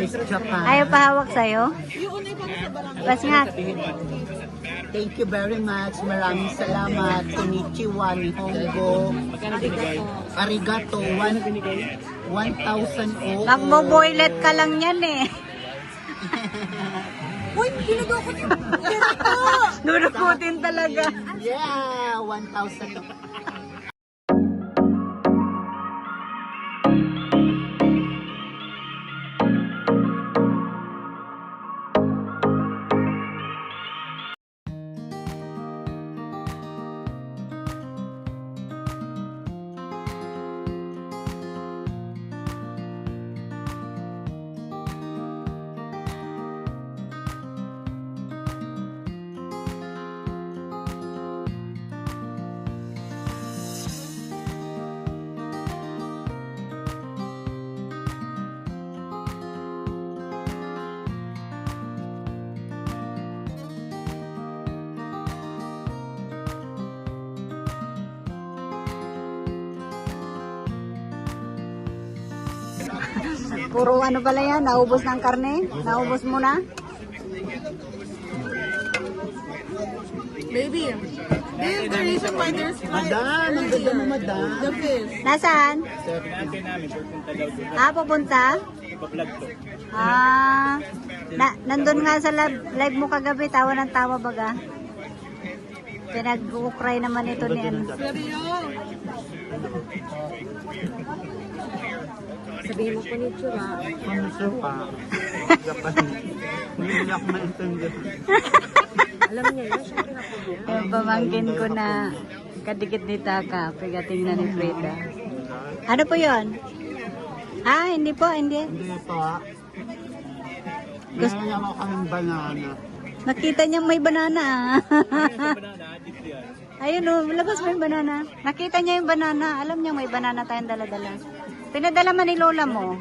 Miss Japan. Ayaw pahawak sa'yo? Bas nga. Thank you very much. Maraming salamat. Konnichiwa, Nihongo. Arigato. 1,000 o. Magbo-boylet ka lang yan eh. Uy, ginagawin ko. Dudukutin talaga. Yeah, 1,000 o. Puro ano pala yan? Naubos ng karne? Naubos mo na? Baby, this is the reason why there's flight. Madam, ang ganda mo, madam. The fish. Nasaan? Ah, pupunta? Ah, nandun nga sa live mo kagabi, tawa ng tawa baga. Pinag-ukray naman ito ni ano. Seryo. Sabihin mo po ni Chura. Ano siya pa? Japan. Hindi ako maintindihan. Alam niya yun, syempre ako yun. Yung pamangkin ko na kadikit ni Taka, pigating ni Freda. Ano po yun? Ah, hindi po, hindi. Hindi pa. Meron ako kaming banana. Nakita niya may banana ah. Ayun o, labas mo yung banana. Nakita niya yung banana. Alam niya may banana tayong dala-dala. Pinadala man ni Lola mo.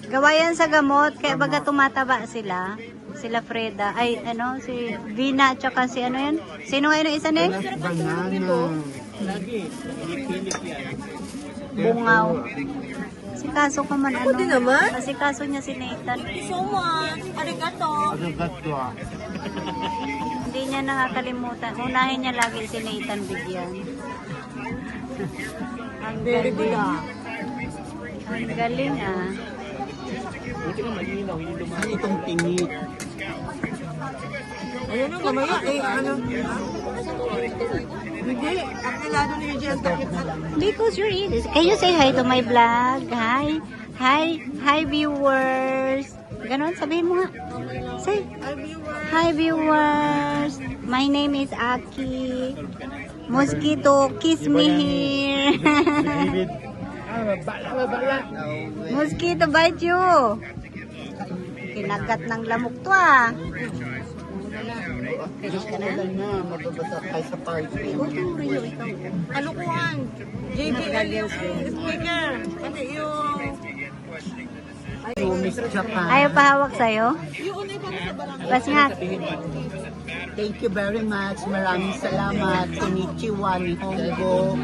Gawa yan sa gamot, kaya baga tumataba sila. Sila Freda. Ay, ano, si Vina, tsaka si ano yan? Sino ngayon ang isa ni? Banana. Bungaw. Si Kaso ka man ano. din naman. Kasi Kaso niya si Nathan. So much. Arigato. Arigato. Hindi niya nakakalimutan. Unahin niya lagi si Nathan bigyan. Ang Very good galing. ah. Ang galing ah. Ano itong tingit? Ayun na, mamaya. Eh, ano? Hindi. Ang kilado ni Eugene. Because you're in. Can you say hi to my vlog? Hi. Hi. Hi viewers. Ganon, sabihin mo nga. Say. Hi viewers. My name is Aki. Mosquito, kiss me here. Mosquito, bite you. Kinagat ng lamok to ah. Finish ka na? Wala na, mababasa kayo sa party. Kalukuhan. JBL yung speaker. Pati yung... Miss Japan. Ayaw pahawak sa'yo? Yung unay pa sa barangay. Bas nga. Thank you very much. Maraming salamat. Konnichiwa, Nihongo.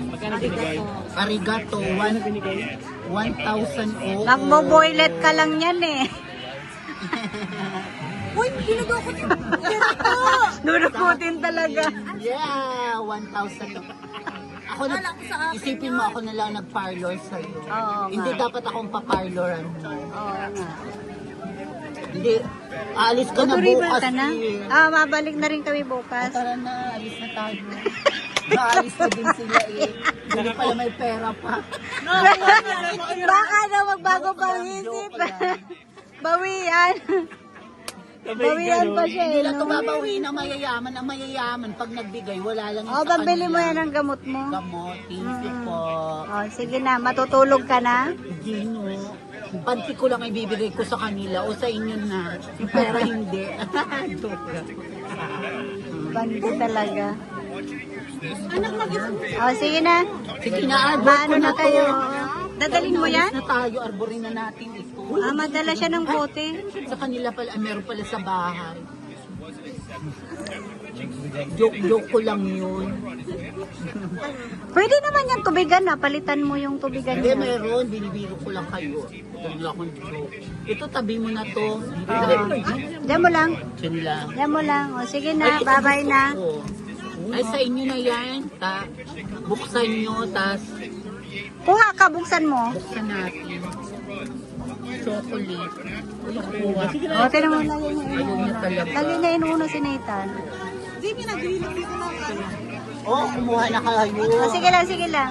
Arigato. 1,000 o. Magbo-boylet ka lang yan eh. Uy, ginagawin ko. Dudukutin talaga. Yeah, 1,000 o. Ako na, Alam ko sa akin isipin mo ako na lang nag-parlor sa'yo. Oo Hindi nga. dapat akong pa-parloran mo. Oo nga. Hindi, aalis ka na River bukas. ka na? eh. Ah, mabalik na rin kami bukas. Tara na, alis na tayo. Maalis na din sila eh. Hindi pala may pera pa. Baka na magbago pang isip. Joke lang. Bawian. Bawian pa siya Hindi eh. lang ito No? babawiin ang mayayaman. Ang mayayaman, pag nagbigay, wala lang yun Oh, sa pambili mo kanila. yan ng gamot mo. Gamot, thank you po. Oh, sige na, matutulog ka na. Gino, panty ko lang ibibigay ko sa kanila o sa inyo na. Pero hindi. Joke lang. Bandi talaga. Anak mag-isa. Oh, sige na. Sige na, arbor Maano ko na na to. kayo? Dadalhin mo yan? Alis na tayo, arborin na natin ito. Ah, madala siya ng bote. Sa kanila pala, meron pala sa bahay. Joke ko lang yun. Pwede naman yung tubigan na. Palitan mo yung tubigan Hindi, niya. meron. Binibiro ko lang kayo. Ito lang akong joke. Ito, tabi mo na to. Diyan mo lang. Yun lang. Diyan mo lang. O, sige na. Bye-bye na. Oo. Ay, sa inyo na yan. Buksan nyo, tas Kuha ka. Buksan mo. buksan natin. Chocolate. Kuha. O, tinan mo na yun yung Ayun na talaga. Kanina inuuna si Nathan. Oo, kumuha na kayo. O, sige lang, sige lang.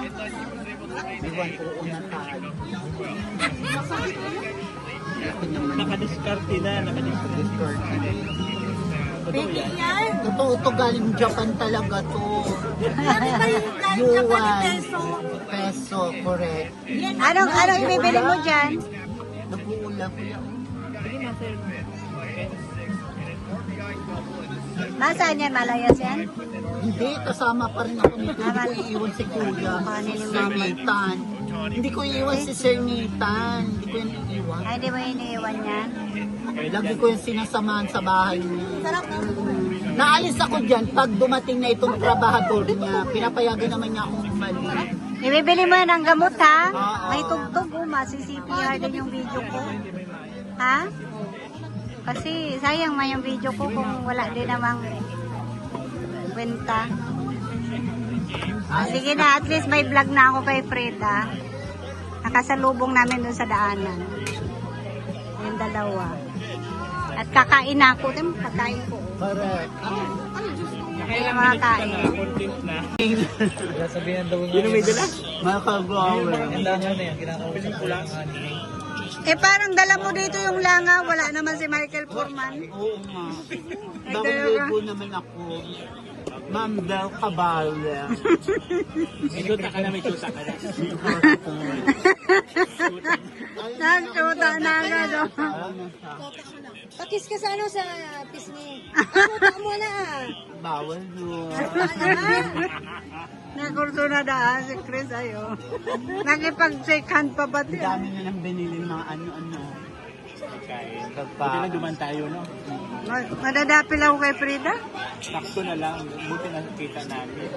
Iwan ko una tayo. Ako naman. Nakadiskarte na, nakadiskarte. Totoo to, galing Japan talaga to. Yuan. Peso, correct. Anong ibibili mo dyan? Nag-uulam. Nasaan yan? Malayas yan? Hindi, kasama pa rin ako nito. Hindi ko iiwan si Kuya. Sir Nathan. Hindi ko iiwan si Sir Nathan. Hindi ko yung iiwan. Ay, di mo iniiwan yan? Lagi ko yung sinasamahan sa bahay niya. Naalis ako dyan pag dumating na itong trabahador niya. Pinapayagan naman niya akong umalis. Ibibili mo ng gamot, ha? Oo. May tugtog, masi-CPR din yung video ko. Ha? Kasi sayang man yung video ko kung wala din namang kwenta. Sige na, at least may vlog na ako kay Freda. Nakasalubong namin dun sa daanan. Yung dalawa. At kakain na ako. Ito kakain ko. Correct. Kaya mga kain. Content na. Sabihan daw niya. Yun ang may dala? Makagawa. Ang dami na yan, kinakausap ko lang. Eh parang dala mo dito yung langa. Wala naman si Michael Foreman. Oo nga. Bakit libo naman ako? Ma'am Bel Caballa. May tuta ka na, may tuta ka na. Nagtuta na agad. Oh. Pakis ka sa ano sa pisngi. Puta mo na ah. Bawal yun. Nakurso na daan si Chris ayo. Nakipag-shake hand pa ba Ang tiyan? dami na lang binili mga ano-ano. Kain. Buti Pagka... na duman tayo, no? Madadapil ako kay Frida. Sakto na lang. Buti na kita namin.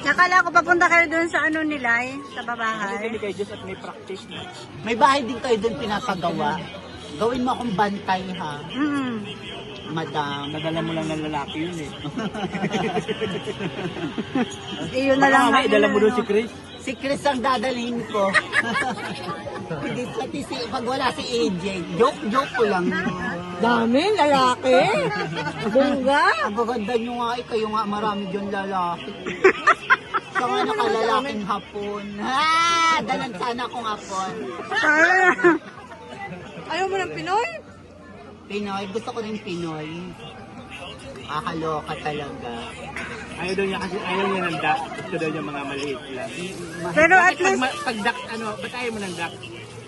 Nakala ko papunta kayo doon sa ano nila sa Kasi babahay. hindi kayo just at may practice na. May bahay din kayo doon pinapagawa. Gawin mo akong bantay ha, madam. Nadala mo lang ng lalaki yun eh. Iyon na lang. Baka dala mo doon si Chris. Si Chris ang dadalhin ko. Hindi pati pag wala si AJ. Joke ko lang. Dami, lalaki. Bunga. Ang gaganda nyo nga eh, kayo nga marami dyan lalaki. Siya nga nakalalaking hapon. Ha! Dalan sana akong hapon. Ayaw mo ng Pinoy? Pinoy, gusto ko rin Pinoy. Kakaloka talaga. Ayaw daw niya kasi ayaw niya ng duck. Gusto daw niya mga maliit lang. Pero at Bakit least, pag duck, ano, ba't ayaw mo ng duck?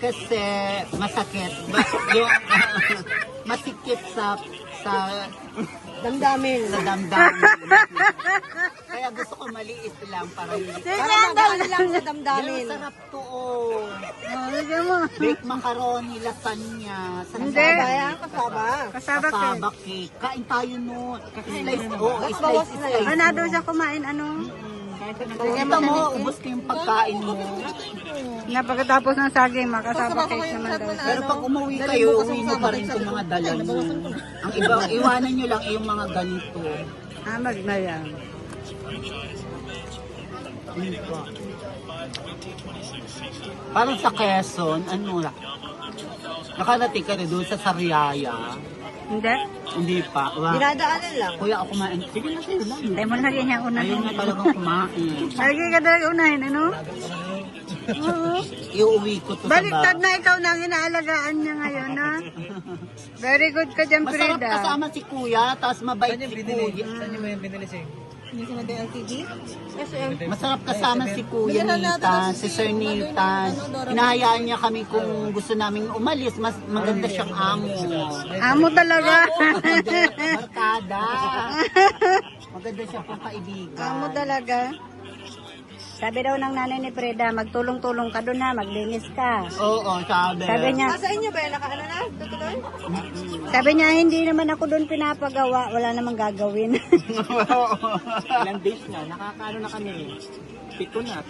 Kasi masakit. Yung, masikip sa Damdamin. damdamin. Kaya gusto ko maliit lang para hindi. Para magaan lang sa damdamin. Yung sarap to oh. sige mo. Baked macaroni, lasagna. Hindi. Kaya kasaba. Kasama ka. Kasaba cake. Kain tayo nun. Slice, Mas bawas na yun. Ano doon siya kumain, ano? Kita mo, ubos ko yung pagkain mo. Napagkatapos ng saging, makasama cake naman daw. Pero pag umuwi kayo, uwi mo pa rin itong mga dala nyo. Ang iba, iwanan nyo lang yung mga ganito. Amag na yan. Ano pa? Parang sa Quezon, ano na? Nakarating ka rin doon sa Sariaya. Hindi? Hindi pa. Wow. Dinadaanan lang. Kuya, ako kumain. Sige na sa'yo lang. Hindi mo lagi niya Ayun unahin. na talagang kumain. Lagi ka talaga unahin, ano? Oo. Iuwi ko to Baliktad sa bahay. na ikaw na ang inaalagaan niya ngayon, ha? Very good ka dyan, Masarap Frida. kasama si Kuya, tapos mabait si Kuya. Saan niyo mo yung binili siya? Hindi ka na ba LTD? Masarap kasama si Kuya Nathan, si Sir Nathan. Hinahayaan niya kami kung gusto naming umalis, mas maganda siyang amo. Amo talaga. Barkada. Maganda siya pong kaibigan. Amo talaga. Sabi daw ng nanay ni Freda, magtulong-tulong ka doon ha, maglinis ka. Oo, sabi. Sabi niya, Sa inyo ba yan? Nakaano na? Tutuloy? sabi niya, hindi naman ako doon pinapagawa, wala namang gagawin. Ilang days na, nakakaano na kami. 7 na.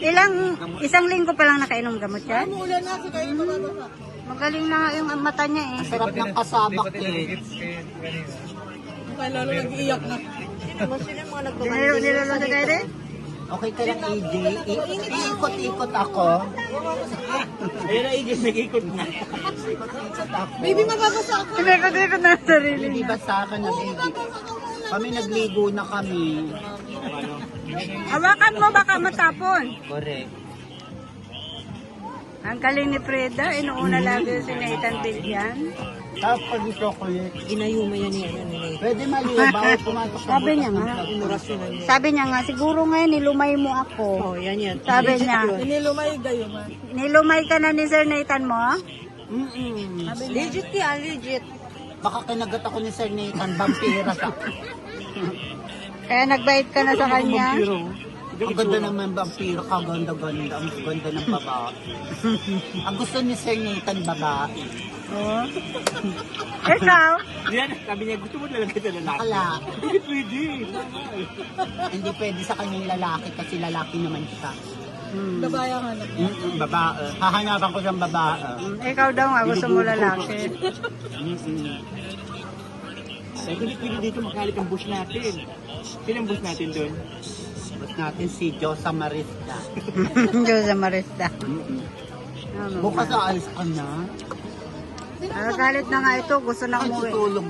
Isang linggo pa lang nakainom gamot yan? Umuulan na, sa kayo mababasa. Magaling na nga yung mata niya eh. Sarap ng kasabak eh. Kaya lalo nag-iiyak na. Sino yung mga Nilolo sa kayo din? Okay ka lang, AJ. Iikot-ikot ako. Ayun na, Igis, nag-ikot na. Iikot-ikot ako. Baby, mababasa ako. Hindi ko na sarili Hindi ba sa akin na baby? Kami nagligo na kami. Hawakan mo baka matapon. Correct. Ang galing ni Freda, inuuna lagi si Nathan Billian. Tapos pag chocolate. Inayuma yan yan. Pwede maliw, bawal pumatok sa Sabi niya nga, sabi niya nga, siguro ngayon nilumay mo ako. Oh, yan yan. Sabi niya, Inilumay gayo man. nilumay ka na ni Sir Nathan mo? Legit yan, legit. Baka kinagat ako ni Sir Nathan, vampira sa... Kaya nagbait ka na sa kanya? Ang ganda naman vampiro, kaganda-ganda, ang ganda ng babae. Ang gusto ni Sir Nathan, babae. Oo. Ikaw? Yan, sabi niya, gusto mo talaga sa lalaki. Bakla. Hindi pwede. Hindi pwede sa kanyang lalaki kasi lalaki naman siya. Babaya nga na. Babae. Hahanapan ko siyang babae. Ikaw daw nga, gusto mo lalaki. Sabi hindi pwede dito makalit ang bush natin. Sino ang bush natin doon? Tapos natin si Josa Marista. Diyosa Marista. Bukas aalis ka na. Galit na nga ito, gusto na Ay, umuwi. tutulog.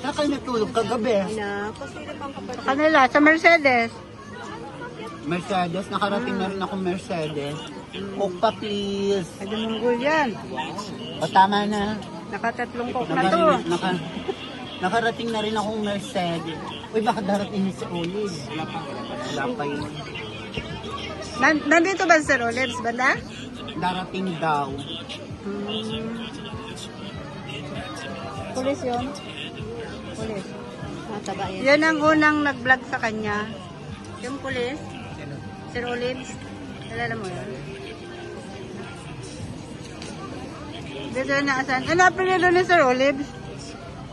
Saan kayo natulog kagabi? Na, kasi pang kapatid. Kanila, sa Mercedes. Mercedes, nakarating na rin ako Mercedes. Coke pa please. Ay, dumunggol yan. O tama na. Nakatatlong coke na to. Nakarating na rin akong Mercedes. Uy, baka darating si Olive. Wala pa yun. Nandito ba si Sir Olives, banda? Darating daw. Pulis yun. Pulis. Mataba yan. Yan ang unang nag-vlog sa kanya. Yung pulis. Sir Olives. Alala mo yun? Dito na asan. Ano apelido ni Sir Olives?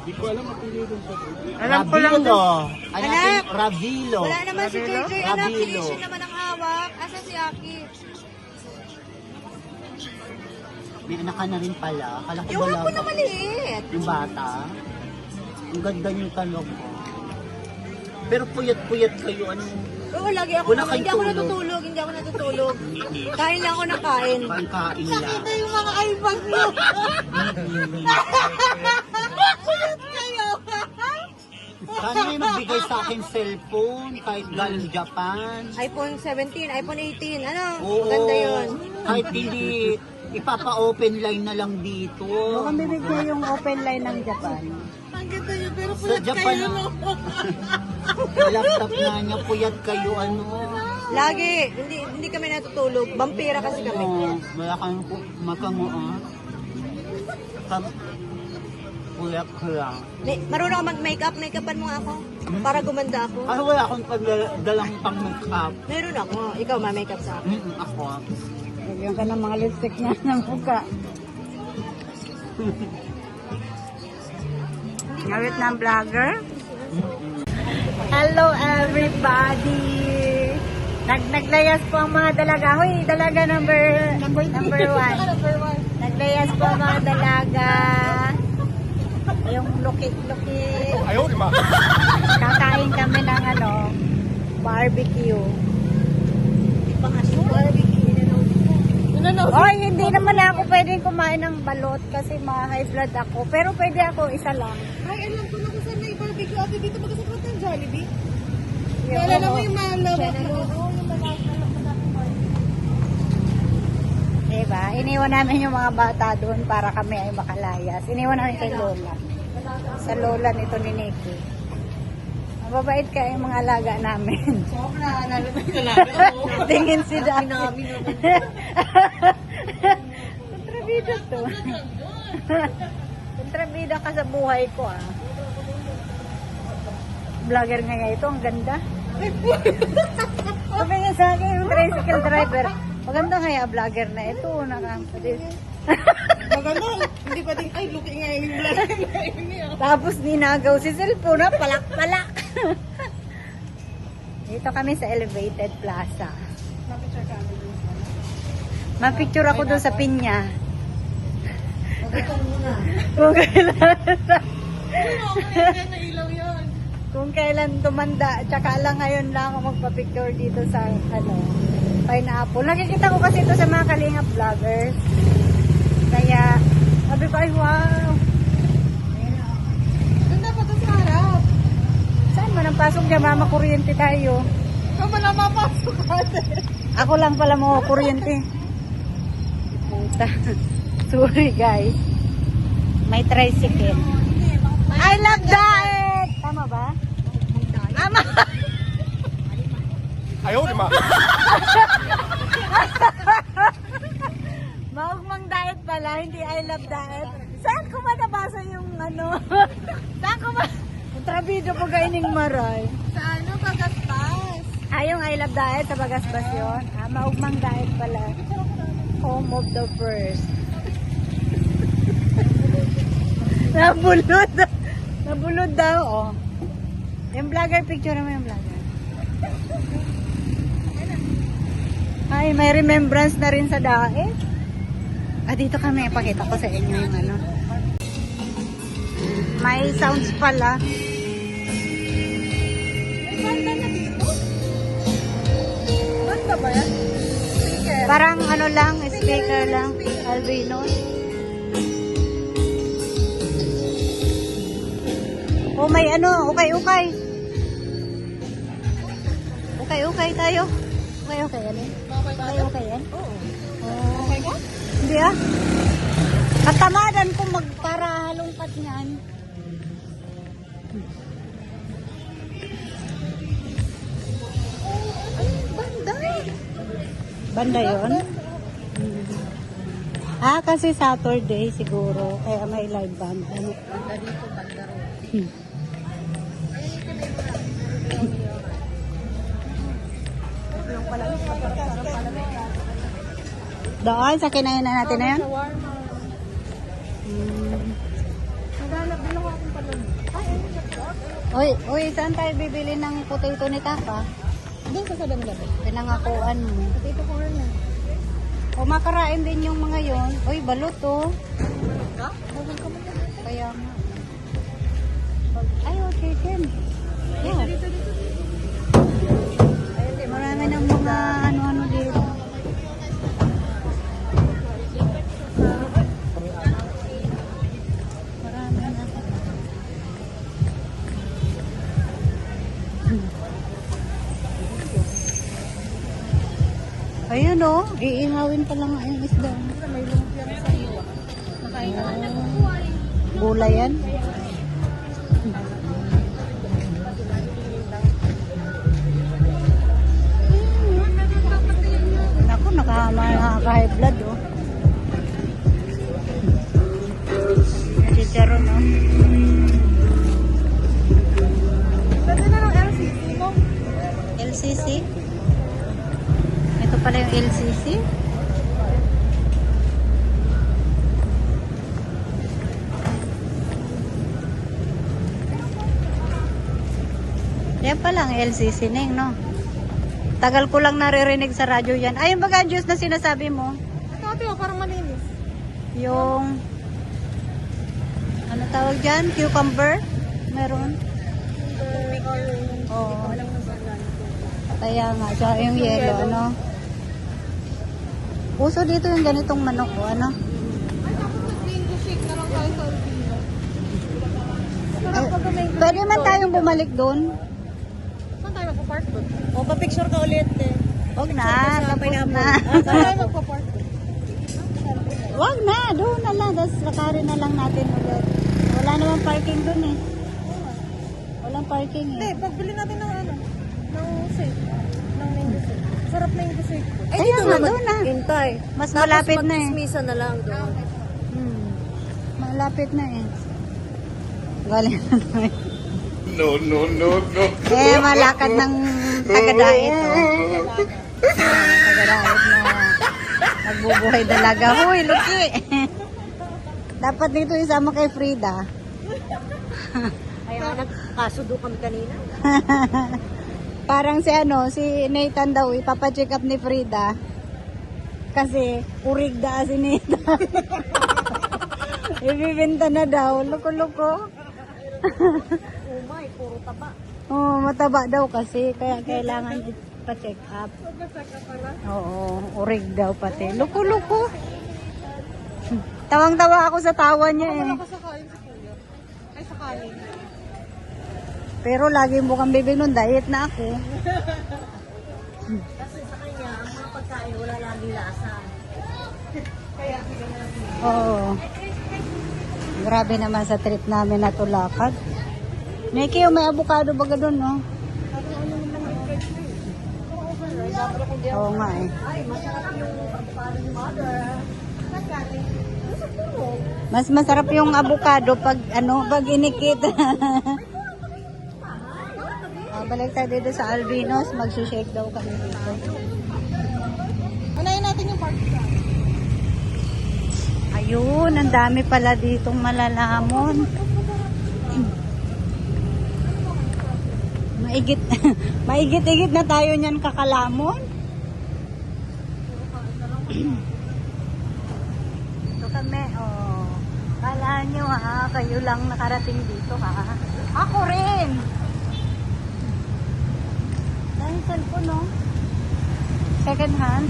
Hindi ko alam ang pili doon sa Alam ko lang Ravilo. doon. Anak, Ravilo. Wala naman si Rabilo? JJ, anak. Si Rabilo. Ishin naman ang hawak. Asa si Aki? May anak ka na rin pala. Akala ko Yung wala hapon na ba? maliit. Yung bata. Ang ganda niyo talaga. Pero puyat-puyat kayo. Ano? Oo, lagi ako. Wala kayong Hindi ako tulog. natutulog. Hindi ako natutulog. Kain lang ako ng kain. Kain lang. Nakita yung mga eyebag mo. Sana may magbigay sa akin cellphone kahit galing Japan. iPhone 17, iPhone 18. Ano? Oo. Maganda yun. Kahit hindi ipapa-open line na lang dito. Mukhang bibigyan yung open line ng Japan. Ang ganda yun. Pero Sa Japan, laptop na niya, puyat kayo, ano. Lagi. Hindi kami natutulog. Vampira kasi kami. Wala kang makango, ah. Puyat ka lang. Marunong ako mag-makeup. Makeupan mo nga ako. Para gumanda ako. Kasi wala akong pagdalang pang make-up. Meron ako. Ikaw ma-makeup sa akin. Ako. Lagyan ka ng mga lipstick niya ng buka. Ngawit ng vlogger. Hello everybody! Naglayas po ang mga dalaga. Hoy, dalaga number one. Naglayas po ang mga dalaga. Yung luki-luki. Ayaw, di ba? Kakain kami ng barbecue. Barbecue. Hoy, hindi naman ako pwedeng kumain ng balot kasi ma-high blood ako. Pero pwede ako isa lang. Ay, alam ko na kung saan na yung barbecue. Ate, dito magkasakot ng Jollibee. Naalala mo yung malawak na. Diba? Iniwan namin yung mga bata doon para kami ay makalayas. Iniwan namin kay Lola. Sa Lola nito ni Nikki. Mababait ka yung mga alaga namin. Sobra, Tingin si Dami. Kontrabida to. Kontrabida ka sa buhay ko ah. Vlogger nga ito, ang ganda. Sabi niya sa akin, yung tricycle driver. Maganda kaya vlogger na ito. Nakakapadis. Maganda. Hindi pa din, ay, looking nga yung vlog. Tapos ninagaw si cellphone na palak-palak. Dito kami sa Elevated Plaza. Ma-picture ako doon sa pinya. Kung kailan kung kailan tumanda, tsaka lang ngayon lang ako magpa-picture dito sa pineapple. Nakikita ko kasi ito sa mga kalingap vloggers. Kaya sabi ko, ay wow. Doon dapat sa harap. Saan man ang pasok niya, mama, kuryente tayo. Ikaw ba na mapasok ate? Ako lang pala mo kuryente. Puta. Sorry guys. May tricycle. I love diet! Tama ba? Tama. Ayaw, di ma. Maugmang diet pala, hindi I love diet. Saan ko ba nabasa yung Saan ko ba? Trabido ko gaining maray. Sa ano, Bagaspas. Yung I love diet sa Bagasbas yun. Maugmang diet pala. Home of the first. Nabulod. Nabulod daw, oh. Yung vlogger, picture mo yung vlogger. Ay, may remembrance na rin sa daet. Dito kami. Pakita ko sa inyo yung May sounds pala. May banda na dito? Banda ba yan? Speaker. Parang lang, speaker lang. Albinos. Oh, may ukay-ukay. Ukay-ukay tayo. Ukay-ukay yan eh. Ukay-ukay yan? Oo. Oh. Okay ka? Hindi ah. Katamadan kung magpara halongkat niyan. Banda. Banda yun? Kasi Saturday siguro. Kaya may live band. Banda dito, banda ro. Doon, sa kinain na natin na yan? Shawarma. Naghanap din ako akong palon. Uy, saan tayo bibili ng potato ni Tapa? Doon sa Sadang Gabi. Pinangakuan mo. Dito ko na. O makarain din yung mga yon. Uy, balot oh. Ha? Bawal ka mo na. Kaya nga. Ay, chicken. Yeah. Dito. Marami ng mga ano-ano dito. Marami na. Ayun oh, iihawin pa lang ang isda. May lumpia sa iyo. Nakain ka na. Gulay yan. Naku, nakaka-high blood oh. Chicharon oh. Pwede na ng LCC mo. LCC? Ito pala yung LCC? Yan pala ang LCC Ning, no? Tagal ko lang naririnig sa radyo yan. Ay, yung baga juice na sinasabi mo. Ate, parang malinis. Yung ano tawag dyan? Cucumber? Meron? Oo. Kaya nga, tsaka yung yellow, ano? Puso dito yung ganitong manok, o ano? Ay, ako mag-mango shake na lang tayo sa Alpino. Ay, pwede man tayong bumalik doon. Saan tayo magpa-park doon? O, pa-picture ka ulit eh. Huwag na, tapos na. Saan tayo magpa-park doon? Huwag na, doon na lang. Tapos lakarin na lang natin ulit. Wala namang parking doon eh. Walang parking Hindi, eh. pagbili natin ng ano? Ng safe. Ng mango shake. Sarap na yung safe ko. Kaya nga, doon na. Intay. Mas malapit na eh. Misa na lang doon. Malapit na eh. Galing na tayo. Eh, malakad ng tagadait, oh. Tagadait na nagbubuhay dalaga. Huy, Luki! Dapat dito isama kay Frida. Kaya nagkasudo kami kanina. Parang si Nathan daw, ipapacheck up ni Frida. Kasi, urig da si Nathan. Ibibenta na daw, loko-loko. Umay, puro taba. Oo, mataba daw kasi, kaya kailangan ipa-check up. Oo, urig daw pati. Loko-loko. Tawang-tawa ako sa tawa niya eh. Sakali si Kuya. Ay, sakali. Pero lagi mo kang bibig nun, diet na ako. Kasi sa kanya, ang mga pagkain wala lagi lasa. Kaya, Oo. Grabe naman sa trip namin na tulakad. Nikki, may avocado baga doon, no? Oo nga eh. ay, masarap yung avocado ni Mother. Mas masarap yung avocado pag pag inikit. Balik tayo dito sa Albinos, magsushake daw kami dito. Unayin natin yung party sa Ayun, ang dami pala ditong malalamon. Maigit, maigit-igit na tayo niyan kakalamon. Ito kami, oh. Kala nyo ha, kayo lang nakarating dito ha. Ako rin! Dahil cellphone, no? Second hand.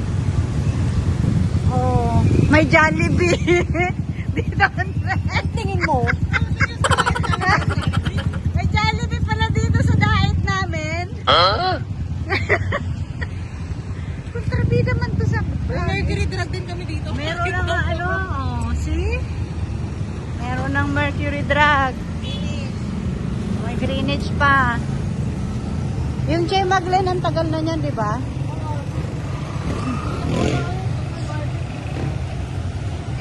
Oh, may Jollibee. Dito, tingin mo. May Jollibee pala dito sa diet namin. Kontrabida man to sa... Mercury drug din kami dito. Meron na nga see? Meron ng Mercury drug. May Greenwich pa. Yung Che Maglen, ang tagal na niyan, di ba?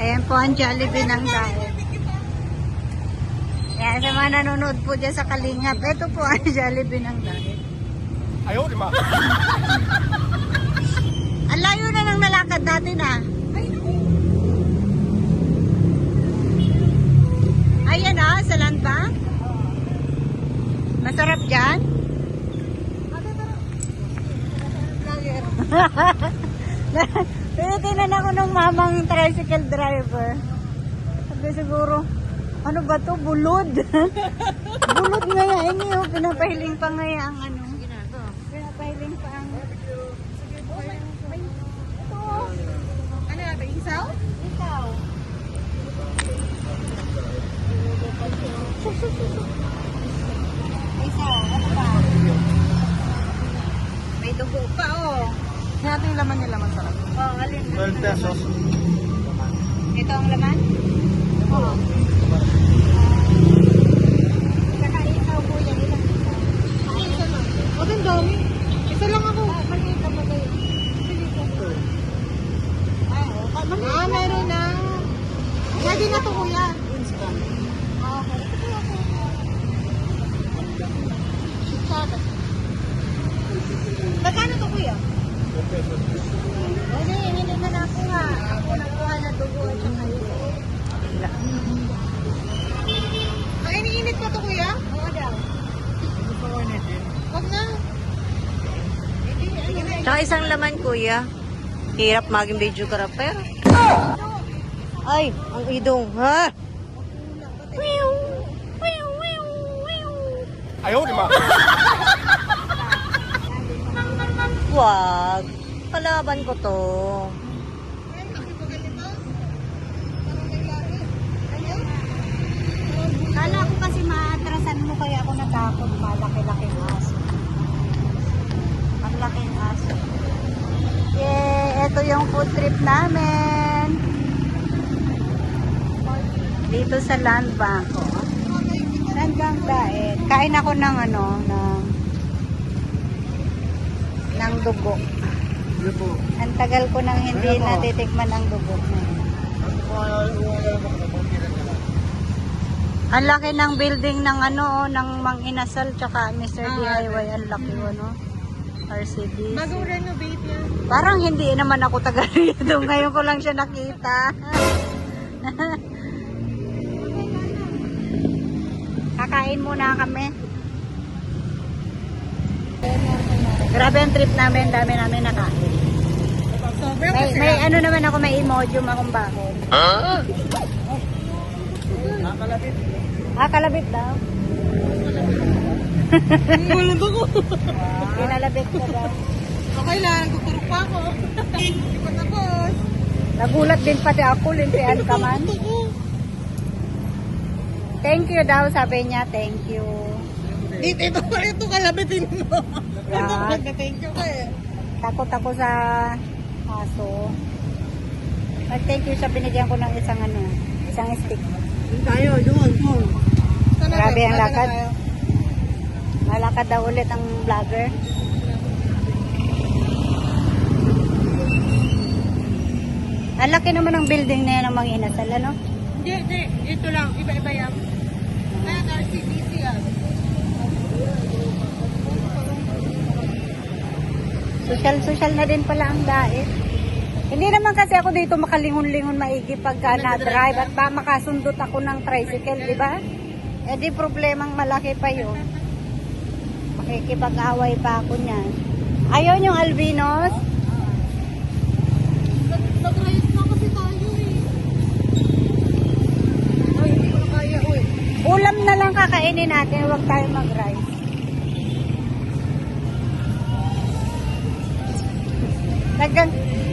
Ayan po ang Jollibee ng diet. Kaya sa mga nanonood po dyan sa Kalingap, ito po ang Jollibee ng diet. Ayaw, di ba? Ang layo na ng nalakad natin ah. Ayan ah, sa land bank. Masarap dyan. Tinitingnan ako ng mamang tricycle driver. Sabi siguro, ano ba to? Bulod. Bulod nga yan eh. Pinapahiling pa nga ang Pinapahiling pa ang... Ano natin, isaw? Ikaw. Isaw, ano ba? May dugo pa oh. Natin yung laman nila masarap. Oh, alin? 12 pesos. Ito ang laman? Oo. Saka ikaw kuya, ilang isa? Isa lang. O, ang dami. Isa lang ako. Maliit ka ba kayo? Meron na. Ready na to, kuya. Okay. Magkano to, kuya? Hindi na nakuha. Ako nakuha na dugo at saka ito. Ang iniinit pa to, kuya? Oo daw. Huwag na. Tsaka isang laman, kuya. Hirap maging videographer. Ay, ang idong, ha? Ayaw, di ba? Wag. Kalaban ko to. Kala ko kasi maatrasan mo kaya ako natakot. Malaki-laking aso. Ang laking aso. Yay! Ito yung food trip namin. Dito sa Land Bank. Oh. Land Bank diet. Kain ako ng ng dugo. Ang tagal ko nang hindi natitikman ang dugo. Ang laki ng building ng ano, ng Mang Inasal tsaka Mr. DIY. Ang laki, ano? RCD. Bagong renovate yan. Parang hindi naman ako taga rito. Ngayon ko lang siya nakita. Kakain muna kami. Grabe ang trip namin. Dami namin nakain. Sobrang May ano naman ako, may Imodium akong bakit. Kalabit daw. Gulo ko. Kinalabit ko daw. Okay lang, tuturok pa ako. Hindi pa tapos. Nagulat din pati ako, lintian ka man. Thank you daw, sabi niya, thank you. Ito kalabitin mo. Yeah. Thank you ka eh. Takot ako sa aso. Thank you sa binigyan ko ng isang stick. Tayo, doon. Grabe ang lakad. Malakad daw ulit ang vlogger. Ang laki naman ng building na yan ng Mang Inasal, ano? Hindi. Ito lang. Iba-iba yan. Kaya RCDC yan. Social na din pala ang dait. Hindi naman kasi ako dito makalingon-lingon maigi pagka na-drive at ba makasundot ako ng tricycle, di ba? Eh di problemang malaki pa yun. Makikipag-away pa ako niyan. Ayaw yung albinos? Nag-rice na kasi tayo eh. Ay, hindi ko na kaya eh. Ulam na lang kakainin natin, huwag tayo mag-rice.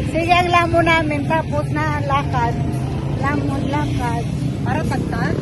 Sige ang lamon namin, tapos na lakad. Lamon, lakad. Para tagtag?